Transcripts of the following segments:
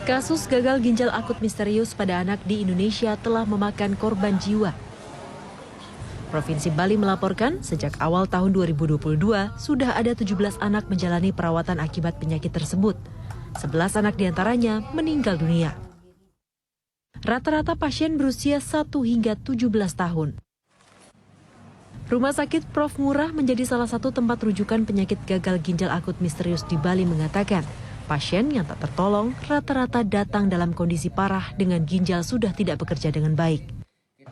Kasus gagal ginjal akut misterius pada anak di Indonesia telah memakan korban jiwa. Provinsi Bali melaporkan sejak awal tahun 2022 sudah ada 17 anak menjalani perawatan akibat penyakit tersebut. 11 anak diantaranya meninggal dunia. Rata-rata pasien berusia 1 hingga 17 tahun. Rumah sakit Prof. Ngurah menjadi salah satu tempat rujukan penyakit gagal ginjal akut misterius di Bali mengatakan, pasien yang tak tertolong rata-rata datang dalam kondisi parah dengan ginjal sudah tidak bekerja dengan baik.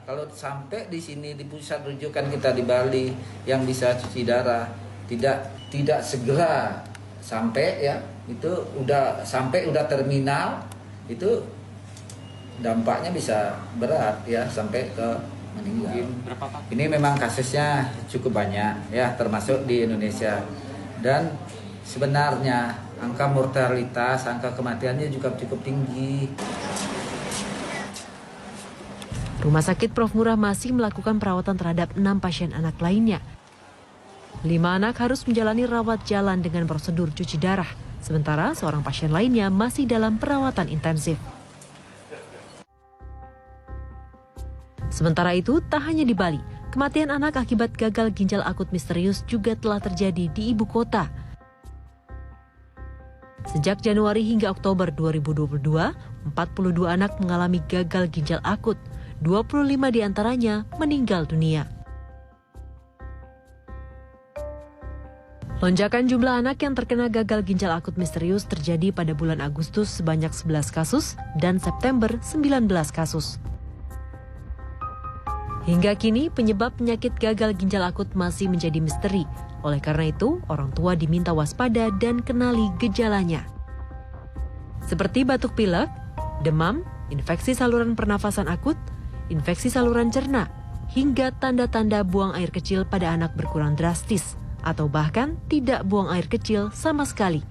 Kalau sampai di sini di pusat rujukan kita di Bali yang bisa cuci darah tidak segera sampai ya, itu udah terminal, itu dampaknya bisa berat ya sampai ke meninggal. Ini memang kasusnya cukup banyak ya, termasuk di Indonesia, dan sebenarnya angka mortalitas, angka kematiannya juga cukup tinggi. Rumah sakit Prof. Ngurah masih melakukan perawatan terhadap 6 pasien anak lainnya. 5 anak harus menjalani rawat jalan dengan prosedur cuci darah, sementara seorang pasien lainnya masih dalam perawatan intensif. Sementara itu, tak hanya di Bali, kematian anak akibat gagal ginjal akut misterius juga telah terjadi di ibu kota. Sejak Januari hingga Oktober 2022, 42 anak mengalami gagal ginjal akut, 25 diantaranya meninggal dunia. Lonjakan jumlah anak yang terkena gagal ginjal akut misterius terjadi pada bulan Agustus sebanyak 11 kasus dan September 19 kasus. Hingga kini penyebab penyakit gagal ginjal akut masih menjadi misteri. Oleh karena itu, orang tua diminta waspada dan kenali gejalanya. Seperti batuk pilek, demam, infeksi saluran pernafasan akut, infeksi saluran cerna, hingga tanda-tanda buang air kecil pada anak berkurang drastis, atau bahkan tidak buang air kecil sama sekali.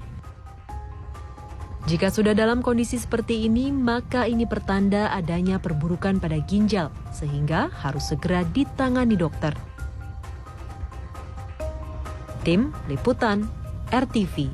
Jika sudah dalam kondisi seperti ini, maka ini pertanda adanya perburukan pada ginjal, sehingga harus segera ditangani dokter. Tim Liputan RTV.